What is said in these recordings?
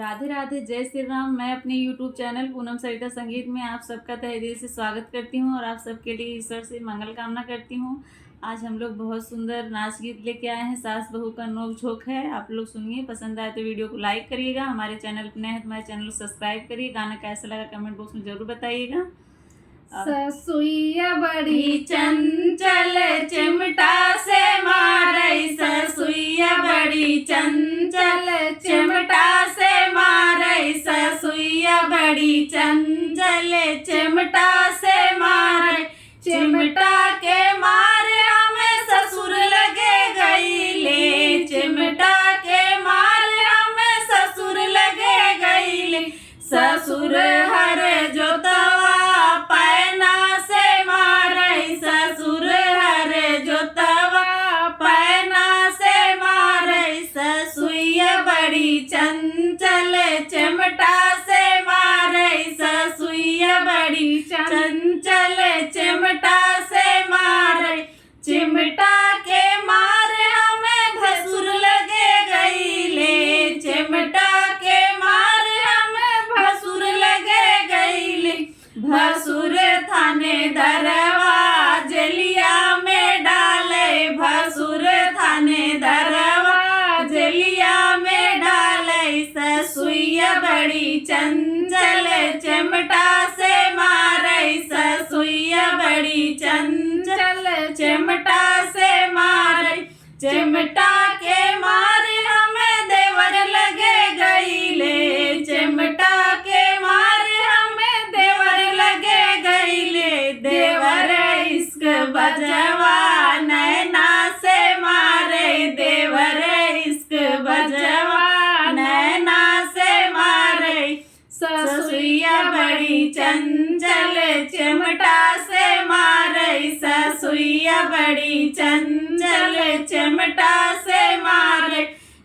राधे राधे, जय श्री राम। मैं अपने YouTube चैनल पूनम सरिता संगीत में आप सबका तहे दिल से स्वागत करती हूँ और आप सबके लिए ईश्वर से मंगल कामना करती हूँ। आज हम लोग बहुत सुंदर नाच गीत लेके आए हैं। सास बहू का नोक झोंक है, आप लोग सुनिए। पसंद आए तो वीडियो को लाइक करिएगा। हमारे चैनल पर नए हैं तो हमारे चैनल को सब्सक्राइब करिए। गाना कैसा लगा कमेंट बॉक्स में जरूर बताइएगा। ससुइया बड़ी चंचल चिमटा से मारई, ससुइया बड़ी चंचल चिमटा से मारई, ससुइया बड़ी चंचल चिमटा से मारई। चिमटा के मारे हमें ससुर लगे गईले, चिमटा के मारे हमें ससुर लगे गईले। ससुर हर जोतवा पैना से मारई, ससुर हर जोतवा पैना से मारई। ससुइया बड़ी चंचल चिमटा से मारई, ससुइया बड़ी चंचल चिमटा से मारई। चिमटा के मारे हमें भसुर लगे गईले, चिमटा के मारे हमें भसुर लगे गईले। भसुर थाने दरवा जलिया में डाले, भसुर थाने दरवा जलिया में डाले। ससुइया बड़ी चंचल चिमटा से मारई, ससुइया बड़ी चंचल चिमटा से मारई। चिमटा के मारे हमें देवर लगे गईले, चिमटा के मारे हमें देवर लगे गईले। देवर इश्क बजवा नैना से मारे, देवर इश्क बजवा नैना से मारे। ससुइया बड़ी चंचल चिमटा से मारई, ससुइया बड़ी चंचल चिमटा से मारई।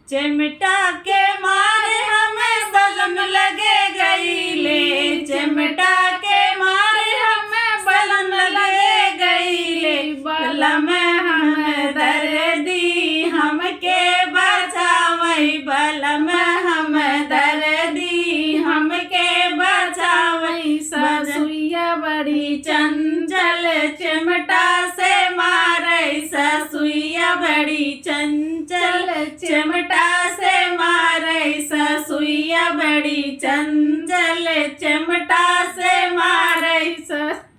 चिमटा के मारे हमें बलम लगे गईले, चिमटा के मारे हमें बलम लगे गईले। बलम हम दर्दी हमके बचावई, बलम हम दर्दी हमके बचावई। ससुइया बड़ी चंचल चिमटा से मारई, ससुइया बड़ी चंचल चिमटा से मारई, ससुइया बड़ी चंचल चिमटा से मारई।